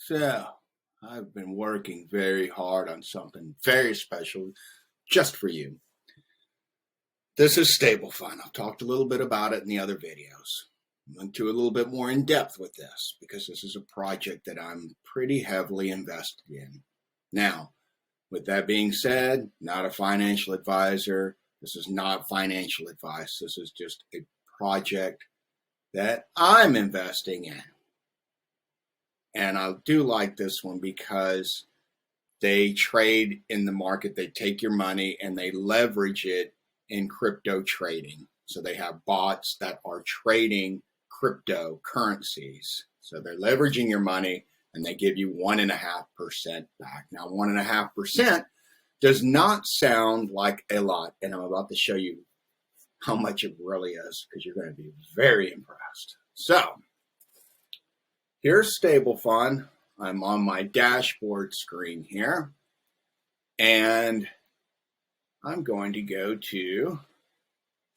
So, I've been working very hard on something very special just for you. This is StableFund. I've talked a little bit about it in the other videos. I went to a little bit more in depth with this because this is a project that I'm pretty heavily invested in. Now, with that being said, not a financial advisor. This is not financial advice. This is just a project that I'm investing in. And I do like this one because they trade in the market. They take your money and they leverage it in crypto trading. So they have bots that are trading cryptocurrencies. So they're leveraging your money and they give you 1.5% back. Now, 1.5% does not sound like a lot. And I'm about to show you how much it really is because you're going to be very impressed. So here's StableFund. I'm on my dashboard screen here. And I'm going to go to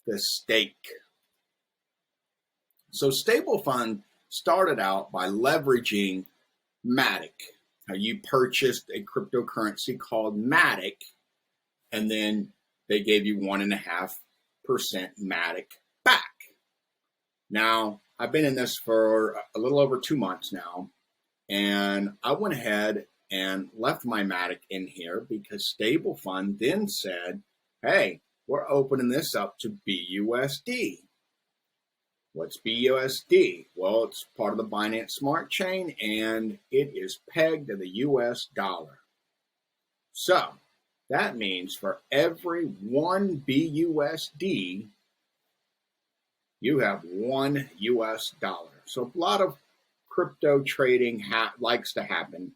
the stake. So StableFund started out by leveraging Matic. Now you purchased a cryptocurrency called Matic, and then they gave you 1.5% Matic back. Now, I've been in this for a little over 2 months now, and I went ahead and left my Matic in here because StableFund then said, hey, we're opening this up to BUSD. What's BUSD? Well, it's part of the Binance Smart Chain, and it is pegged to the US dollar. So that means for every 1 BUSD, you have 1 US dollar. So a lot of crypto trading likes to happen.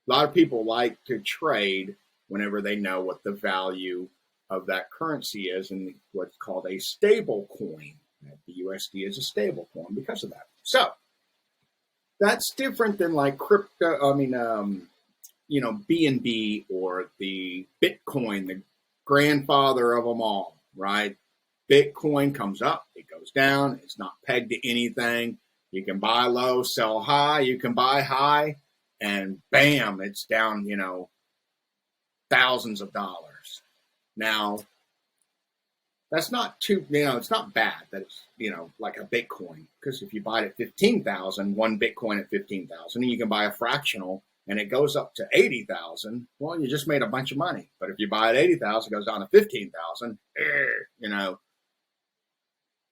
A lot of people like to trade whenever they know what the value of that currency is and what's called a stable coin. The USD is a stable coin because of that. So that's different than like BNB or the Bitcoin, the grandfather of them all, right? Bitcoin comes up, it goes down, it's not pegged to anything. You can buy low, sell high, you can buy high, and bam, it's down, thousands of dollars. Now, that's not too, it's not bad that it's, like a Bitcoin, because if you buy it at 15,000, one Bitcoin at 15,000, and you can buy a fractional and it goes up to 80,000, well, you just made a bunch of money. But if you buy it at 80,000, it goes down to 15,000,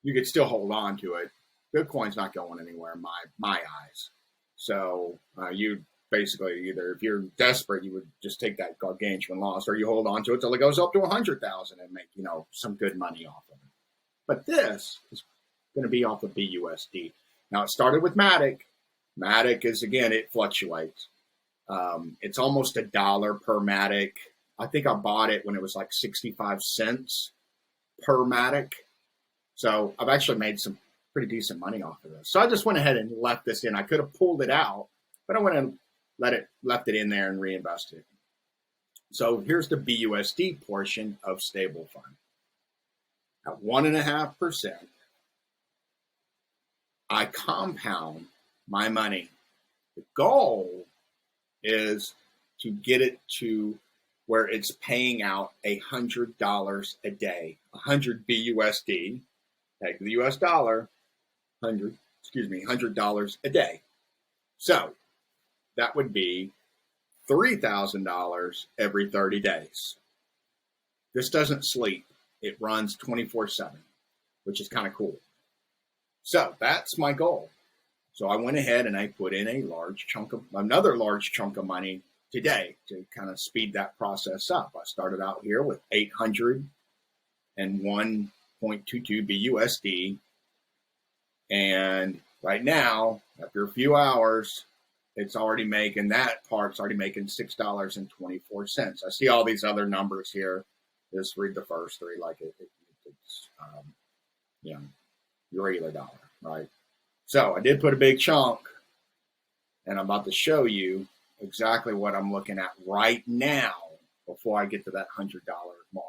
you could still hold on to it. Bitcoin's not going anywhere in my eyes. So you basically either, if you're desperate, you would just take that gargantuan loss, or you hold on to it till it goes up to 100,000 and make some good money off of it. But this is going to be off of BUSD. Now it started with Matic. Matic is, again, it fluctuates. It's almost $1 per Matic. I think I bought it when it was like 65 cents per Matic. So I've actually made some pretty decent money off of this. So I just went ahead and left this in. I could have pulled it out, but I went and left it in there and reinvested it. So here's the BUSD portion of StableFund. At 1.5%, I compound my money. The goal is to get it to where it's paying out $100 a day, 100 BUSD, take the US dollar, $100 a day. So that would be $3,000 every 30 days. This doesn't sleep. It runs 24/7, which is kind of cool. So that's my goal. So I went ahead and I put in another large chunk of money today to kind of speed that process up. I started out here with 801.22 BUSD. And right now, after a few hours, it's already making, that part's already making $6.24. I see all these other numbers here. Just read the first three like it's your regular dollar, right? So I did put a big chunk, and I'm about to show you exactly what I'm looking at right now before I get to that $100 mark.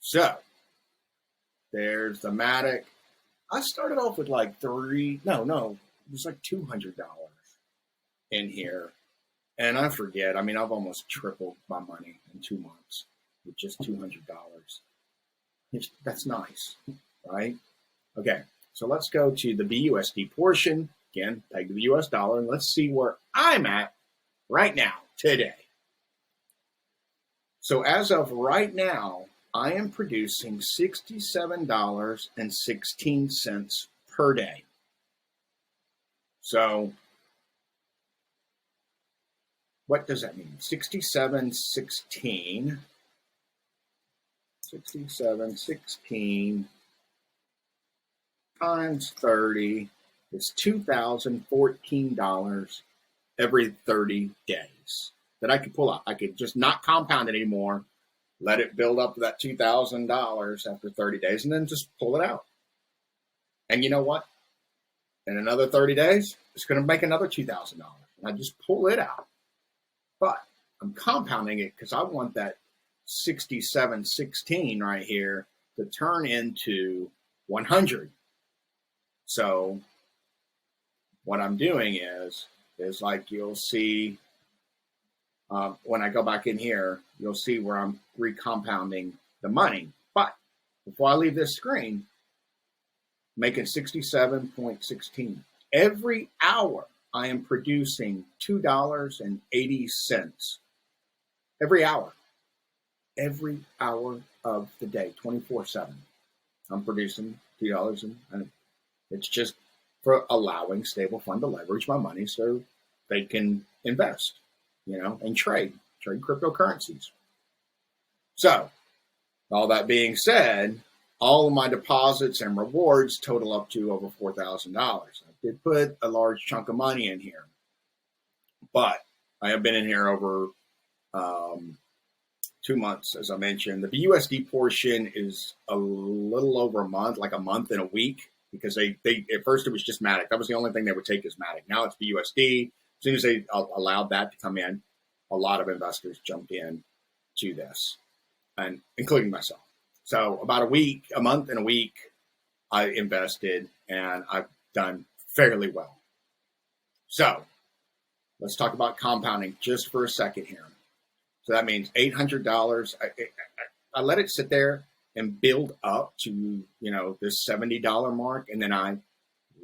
So there's the Matic. I started off with like was like $200 in here. And I forget, I mean, I've almost tripled my money in 2 months with just $200. That's nice, right? Okay, so let's go to the BUSD portion. Again, peg to the US dollar, and let's see where I'm at right now, today. So as of right now, I am producing $67.16 per day. So what does that mean? 67.16 times 30 is $2,014 every 30 days that I could pull out. I could just not compound it anymore, let it build up to that $2,000 after 30 days, and then just pull it out. And you know what? In another 30 days, it's going to make another $2,000. And I just pull it out. But I'm compounding it because I want that 67.16 right here to turn into 100. So what I'm doing is like you'll see when I go back in here, you'll see where I'm recompounding the money. But before I leave this screen, making 67.16. Every hour I am producing $2.80. Every hour. Every hour of the day, 24/7. I'm producing $2, and it's just for allowing StableFund to leverage my money so they can invest, and trade cryptocurrencies. So, all that being said, all of my deposits and rewards total up to over $4,000. I did put a large chunk of money in here, but I have been in here over 2 months, as I mentioned. The BUSD portion is a little over a month, like a month and a week, because they at first it was just Matic. That was the only thing they would take is Matic. Now it's BUSD. As soon as they allowed that to come in, a lot of investors jumped in to this, and including myself. So about a month and a week, I invested, and I've done fairly well. So let's talk about compounding just for a second here. So that means $800. I let it sit there and build up to, this $70 mark, and then I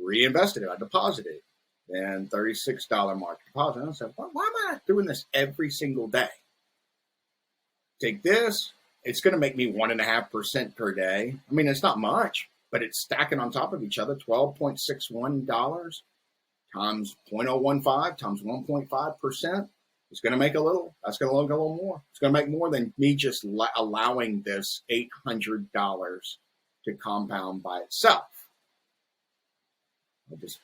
reinvested it. I deposited it. Then $36 mark deposit. And I said, why am I not doing this every single day? Take this. It's going to make me 1.5% per day. I mean, it's not much, but it's stacking on top of each other. $12.61 times 0.015 times 1.5%. It's going to make a little. That's going to look a little more. It's going to make more than me just allowing this $800 to compound by itself. I just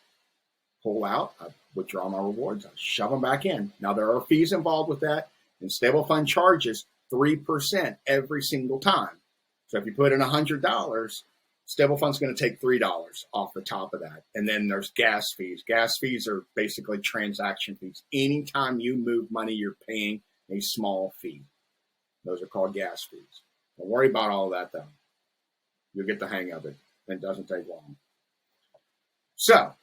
pull out, I withdraw my rewards, I shove them back in. Now, there are fees involved with that, and StableFund charges 3% every single time. So if you put in $100, StableFund's going to take $3 off the top of that. And then there's gas fees. Gas fees are basically transaction fees. Anytime you move money, you're paying a small fee. Those are called gas fees. Don't worry about all that, though. You'll get the hang of it. It doesn't take long. So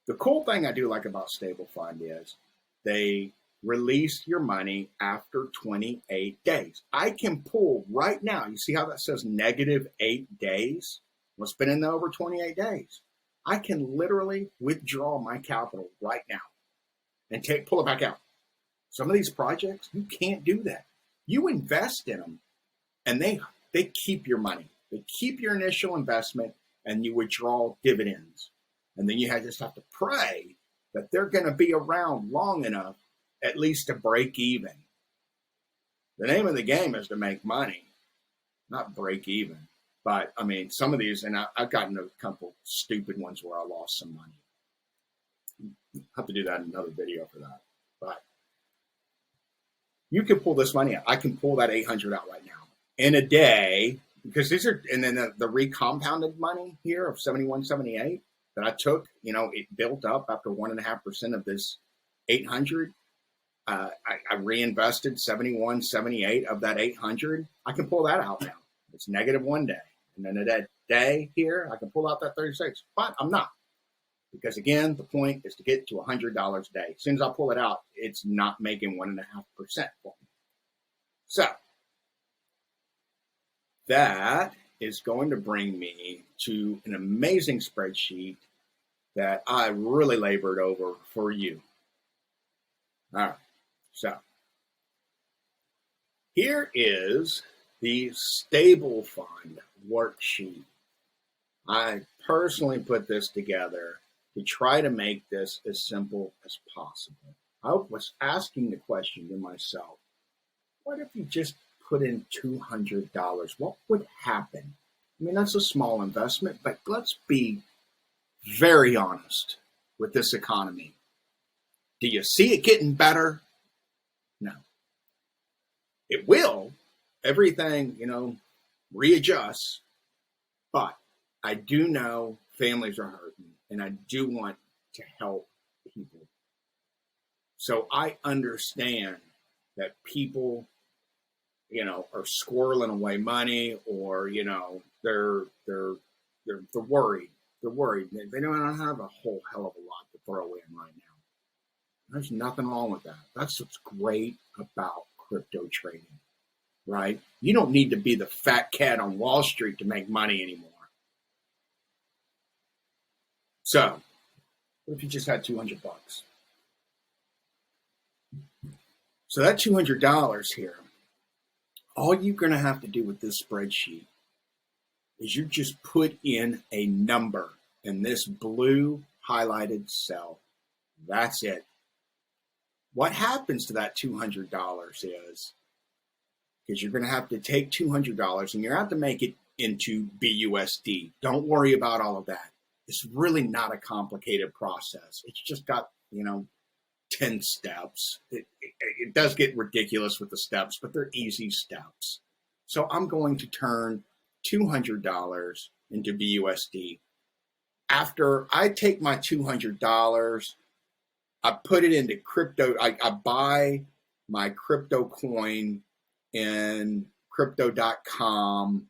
the cool thing I do like about StableFund is they release your money after 28 days. I can pull right now. You see how that says -8 days? Well, it's been in there over 28 days. I can literally withdraw my capital right now and pull it back out. Some of these projects, you can't do that. You invest in them, and they keep your money. They keep your initial investment, and you withdraw dividends. And then you just have to pray that they're going to be around long enough at least to break even. The name of the game is to make money, not break even. But, I mean, some of these, and I've gotten a couple stupid ones where I lost some money. I'll have to do that in another video for that. But you can pull this money out. I can pull that 800 out right now in a day, because these are, and then the recompounded money here of 71.78 that I took, it built up after 1.5% of this 800. I reinvested 71.78 of that 800. I can pull that out now. It's -1 day. And then at that day here, I can pull out that 36, but I'm not. Because again, the point is to get to $100 a day. As soon as I pull it out, it's not making 1.5% for me. So that is going to bring me to an amazing spreadsheet that I really labored over for you. All right, so here is the StableFund Worksheet. I personally put this together to try to make this as simple as possible. I was asking the question to myself, what if you just put in $200? What would happen? I mean, that's a small investment, but let's be very honest with this economy. Do you see it getting better? No. It will. Everything, readjusts. But I do know families are hurting, and I do want to help people. So I understand that people, are squirreling away money, or they're worried. They're worried. They don't have a whole hell of a lot to throw in right now. There's nothing wrong with that. That's what's great about crypto trading, right? You don't need to be the fat cat on Wall Street to make money anymore. So, what if you just had $200? So that $200 here, all you're going to have to do with this spreadsheet is you just put in a number in this blue highlighted cell. That's it. What happens to that $200 is, because you're going to have to take $200 and you have to make it into BUSD. Don't worry about all of that. It's really not a complicated process. It's just got, 10 steps. It does get ridiculous with the steps, but they're easy steps. So I'm going to turn $200 into BUSD. After I take my $200, I put it into crypto. I buy my crypto coin in crypto.com.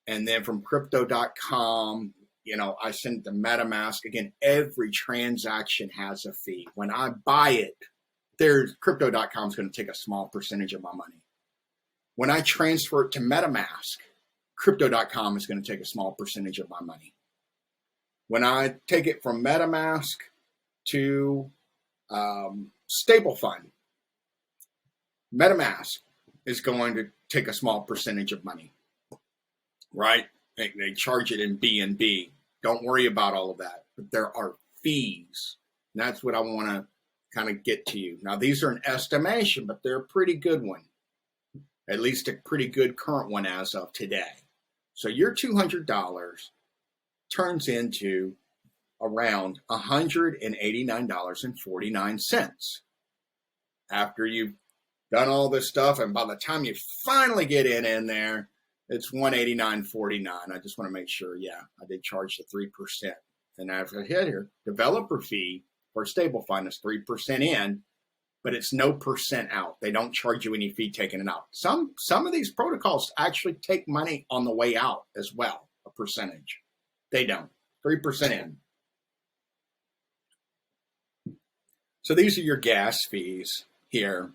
And then from crypto.com, I send it to MetaMask. Again, every transaction has a fee. When I buy it, crypto.com is going to take a small percentage of my money. When I transfer it to MetaMask, crypto.com is going to take a small percentage of my money. When I take it from MetaMask to StableFund, MetaMask is going to take a small percentage of money, right? They charge it in BNB. Don't worry about all of that. But there are fees. And that's what I want to kind of get to you. Now, these are an estimation, but they're a pretty good one. At least a pretty good current one as of today. So your $200 turns into around $189.49. After you've done all this stuff, and by the time you finally get in there, it's $189.49. I just want to make sure, I did charge the 3%. And as I hit here, developer fee for StableFund is 3% in, but it's no percent out. They don't charge you any fee taking it out. Some of these protocols actually take money on the way out as well, a percentage. They don't. 3% in. So these are your gas fees here.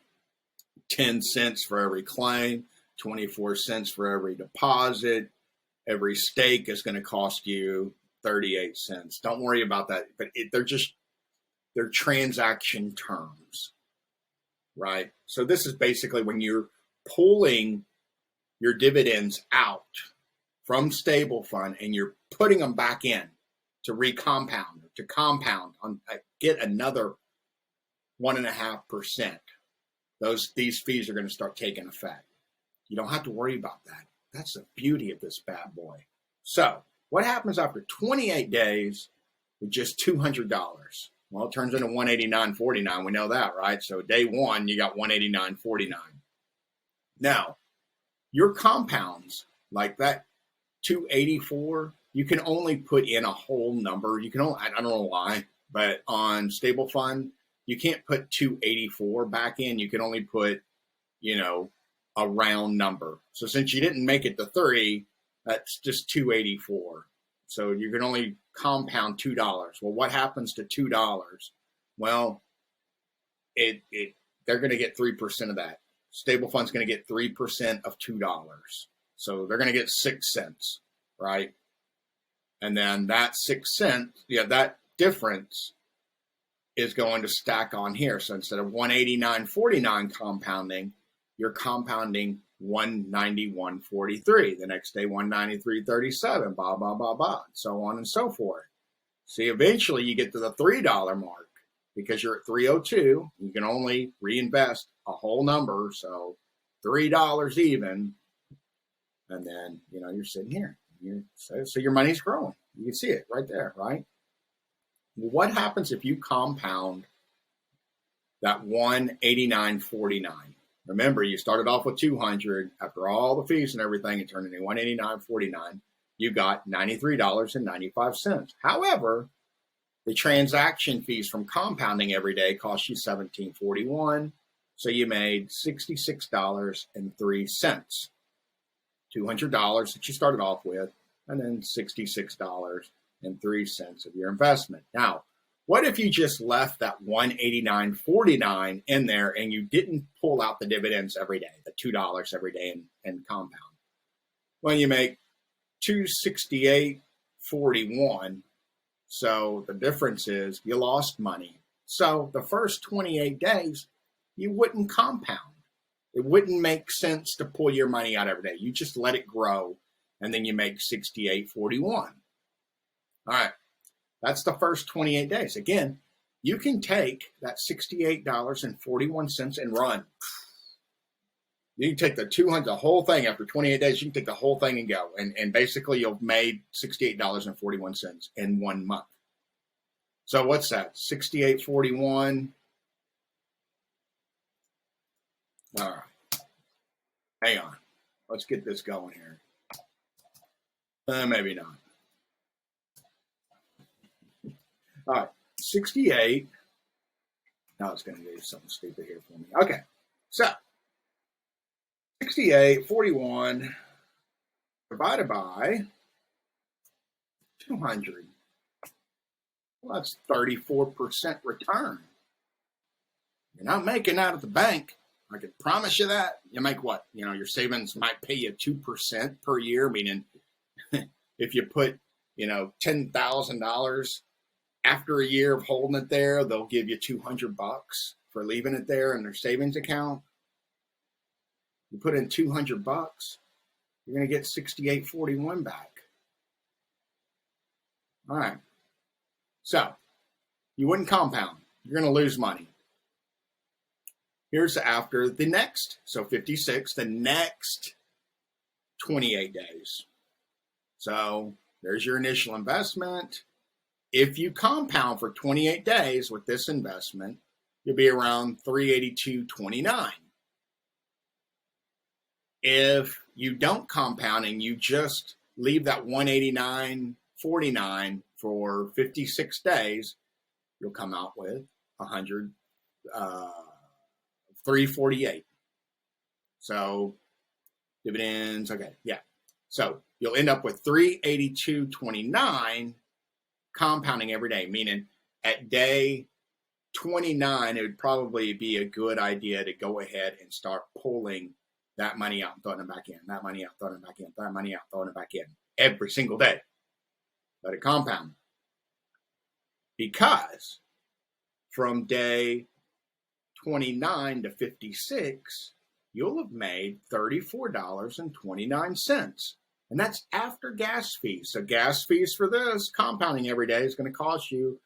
10 cents for every claim, 24 cents for every deposit. Every stake is going to cost you 38 cents. Don't worry about that. But they're transaction terms, right? So this is basically when you're pulling your dividends out from StableFund and you're putting them back in to recompound, to compound, get another 1.5%. These fees are going to start taking effect. You don't have to worry about that. That's the beauty of this bad boy. So what happens after 28 days with just $200? Well, it turns into $189.49. We know that, right? So day one, you got $189.49. Now, your compounds like that 284, you can only put in a whole number. You can only, I don't know why, but on StableFund, you can't put 284 back in. You can only put, a round number. So since you didn't make it to 30, that's just 284. So you can only compound $2. Well, what happens to $2? Well, they're going to get 3% of that. StableFund's going to get 3% of $2. So they're going to get 6 cents, right? And then that 6 cents, that difference is going to stack on here. So instead of 189.49 compounding, you're compounding 191.43. The next day, 193.37, blah, blah, blah, blah, so on and so forth. See, eventually you get to the $3 mark because you're at 302. You can only reinvest a whole number, so $3 even. And then, you're sitting here. So your money's growing. You can see it right there, right? What happens if you compound that 189.49? Remember, you started off with 200. After all the fees and everything, it turned into 189.49. You got $93.95. However, the transaction fees from compounding every day cost you $17.41. So you made $66.03. $200 that you started off with, and then $66.03 of your investment. Now, what if you just left that $189.49 in there and you didn't pull out the dividends every day, the $2 every day and compound? Well, you make $268.41. So the difference is you lost money. So the first 28 days, you wouldn't compound. It wouldn't make sense to pull your money out every day. You just let it grow, and then you make $68.41. All right, that's the first 28 days. Again, you can take that $68.41 and run. You can take the whole thing after 28 days. You can take the whole thing and go, and basically you've made $68.41 in 1 month. So what's that? $68.41. All right. Hang on. Let's get this going here. Maybe not. All right. 68. Now it's going to do something stupid here for me. Okay. So 68.41 divided by 200. Well, that's 34% return. You're not making out at the bank. I can promise you that. You make what? Your savings might pay you 2% per year, meaning if you put, $10,000 after a year of holding it there, they'll give you $200 for leaving it there in their savings account. You put in $200, you're going to get $68.41 back. All right. So you wouldn't compound. You're going to lose money. Here's after the next, so 56, the next 28 days. So there's your initial investment. If you compound for 28 days with this investment, you'll be around $382.29. If you don't compound and you just leave that $189.49 for 56 days, you'll come out with $348. So dividends, okay, yeah. So you'll end up with $382.29 compounding every day, meaning at day 29, it would probably be a good idea to go ahead and start pulling that money out and throwing it back in, that money out, throwing it back in, that money out, throwing it back in every single day. Let it compound. Because from day 29 to 56, you'll have made $34.29. And that's after gas fees. So gas fees for this compounding every day is going to cost you,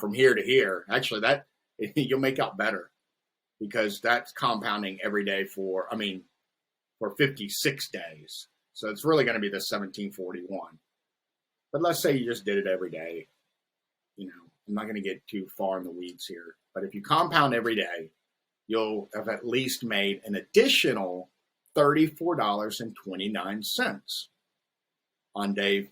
from here to here. Actually, that you'll make out better because that's compounding every day for 56 days. So it's really going to be the $17.41. But let's say you just did it every day. I'm not going to get too far in the weeds here. But if you compound every day, you'll have at least made an additional $34.29 on day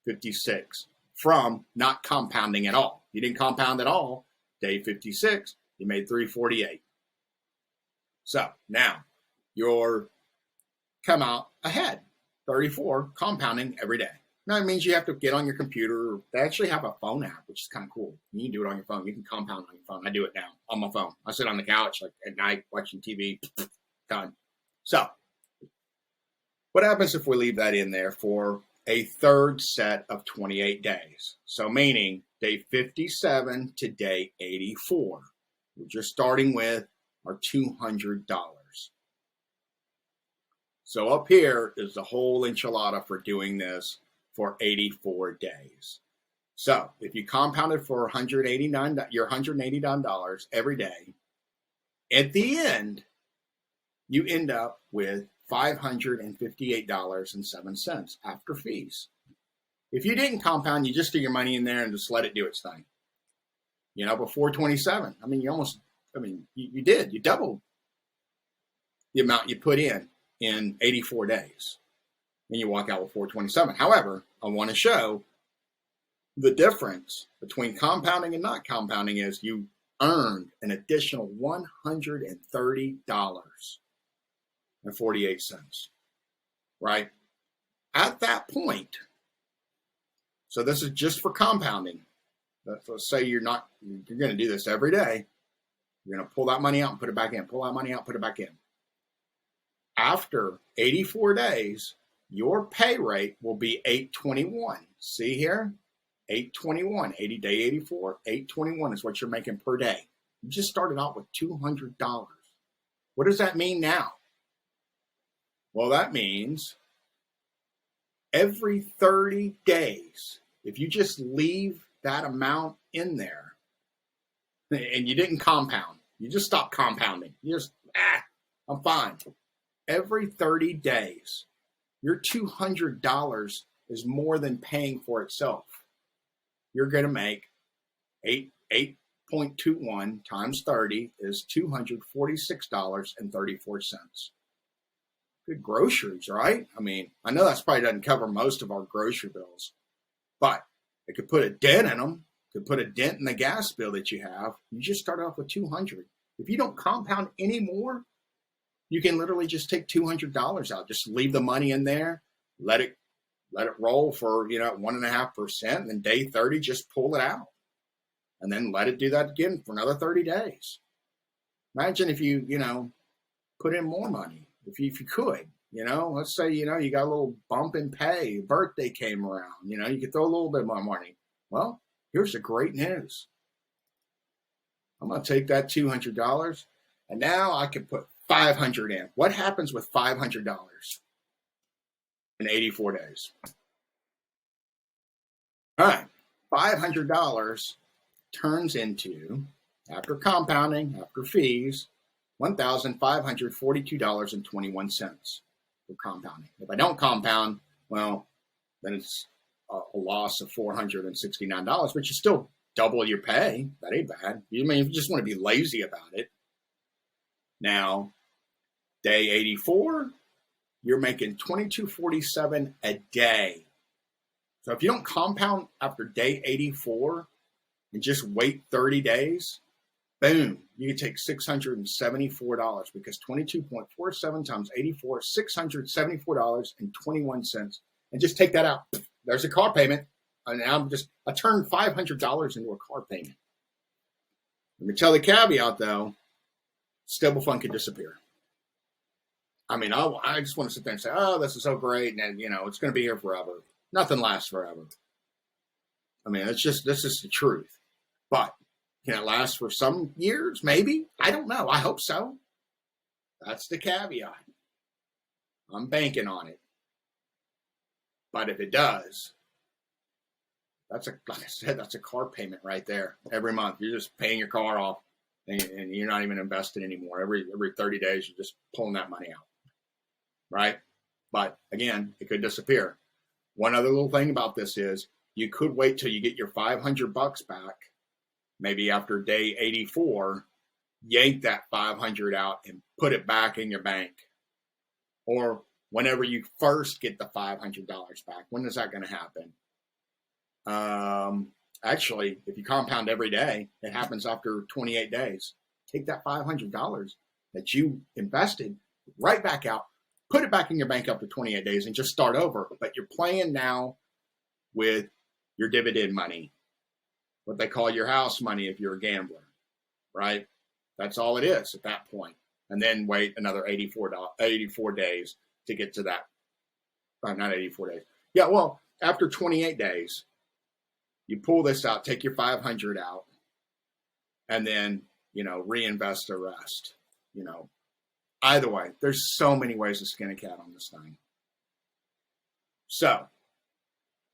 56 from not compounding at all. You didn't compound at all. Day 56, you made $348. So now you're come out ahead. 34 compounding every day. No, it means you have to get on your computer. They actually have a phone app, which is kind of cool. You can do it on your phone. You can compound on your phone. I do it now on my phone. I sit on the couch like at night watching TV. Done. So what happens if we leave that in there for a third set of 28 days? So meaning day 57 to day 84. We're just starting with our $200. So up here is the whole enchilada for doing this for 84 days. So if you compounded for your $189 every day, at the end, you end up with $558.07 after fees. If you didn't compound, you just threw your money in there and just let it do its thing. You know, before 27, you did. You doubled the amount you put in 84 days. And you walk out with 427. However, I want to show the difference between compounding and not compounding is you earned an additional $130.48, right? At that point, so this is just for compounding. Let's say you're going to do this every day. You're going to pull that money out and put it back in, pull that money out, put it back in. After 84 days, your pay rate will be $821. See here? $821, 80 day 84, $821 is what you're making per day. You just started out with $200. What does that mean now? Well, that means every 30 days, if you just leave that amount in there and you didn't compound, you just stop compounding. You just, I'm fine. Every 30 days, your $200 is more than paying for itself. You're going to make 8.21 times 30 is $246.34. Good groceries, right? I mean, I know that probably doesn't cover most of our grocery bills, but it could put a dent in them. Could put a dent in the gas bill that you have. You just start off with $200. If you don't compound anymore, you can literally just take $200 out. Just leave the money in there, let it roll for 1.5%, and then day 30, just pull it out, and then let it do that again for another 30 days. Imagine if you put in more money, if you could. Let's say you got a little bump in pay, your birthday came around. You could throw a little bit more money. Well, here's the great news. I'm going to take that $200, and now I can put $500 in. What happens with $500 in 84 days? All right, $500 turns into, after compounding, after fees, $1,542.21 for compounding. If I don't compound, well, then it's a loss of $469, which is still double your pay. That ain't bad. If you just want to be lazy about it. Now, day 84, you're making $22.47 a day. So if you don't compound after day 84 and just wait 30 days, boom, you can take $674 because 22.47 times 84 is $674.21. And just take that out. There's a car payment. And I turned $500 into a car payment. Let me tell the caveat though, StableFund could disappear. I mean, I just want to sit there and say, oh, this is so great. And it's going to be here forever. Nothing lasts forever. I mean, this is the truth. But can it last for some years? Maybe. I don't know. I hope so. That's the caveat. I'm banking on it. But if it does, like I said, that's a car payment right there. Every month, you're just paying your car off, and you're not even invested anymore. Every 30 days, you're just pulling that money out, right? But again, it could disappear. One other little thing about this is you could wait till you get your $500 back, maybe after day 84, yank that 500 out and put it back in your bank. Or whenever you first get the $500 back. When is that going to happen? Actually, if you compound every day, it happens after 28 days. Take that $500 that you invested right back out, put it back in your bank up to 28 days and just start over. But you're playing now with your dividend money, what they call your house money if you're a gambler, right? That's all it is at that point. And then wait another 84 days to get to that. Not 84 days. Yeah, well, after 28 days, you pull this out, take your 500 out, and then, reinvest the rest. Either way, there's so many ways to skin a cat on this thing. So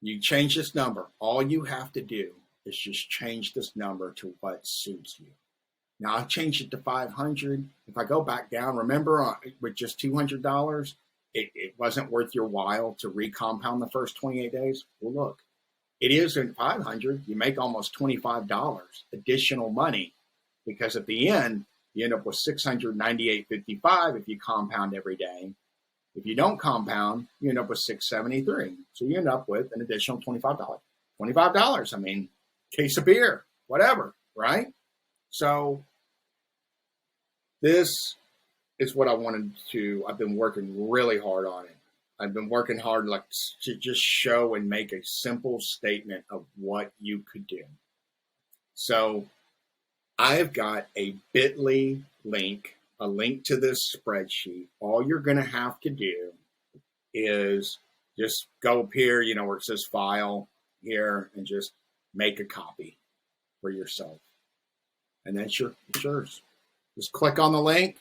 you change this number. All you have to do is just change this number to what suits you. Now I changed it to 500. If I go back down, remember with just $200, it wasn't worth your while to recompound the first 28 days. Well, look, it is in 500. You make almost $25 additional money, because at the end you end up with $698.55 if you compound every day. If you don't compound, you end up with $673. So you end up with an additional $25. $25. I mean, case of beer, whatever, right? So this is what I wanted to. I've been working really hard on it. I've been working hard to just show and make a simple statement of what you could do. So I've got a bit.ly link, a link to this spreadsheet. All you're going to have to do is just go up here, where it says file here, and just make a copy for yourself. And that's yours. Just click on the link.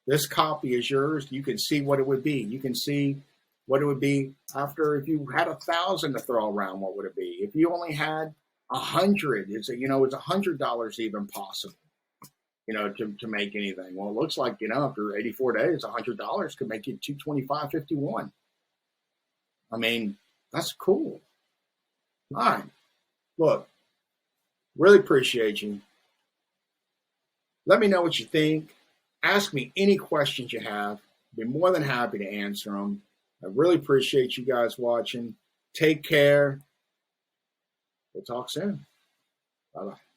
This copy is yours. You can see what it would be. You can see what it would be after, if you had 1,000 to throw around, what would it be? If you only had 100, is $100 even possible, to make anything? Well, it looks like, after 84 days, $100 could make you $225.51. I mean, that's cool. All right. Look, really appreciate you. Let me know what you think. Ask me any questions you have. I'd be more than happy to answer them. I really appreciate you guys watching. Take care. We'll talk soon. Bye-bye.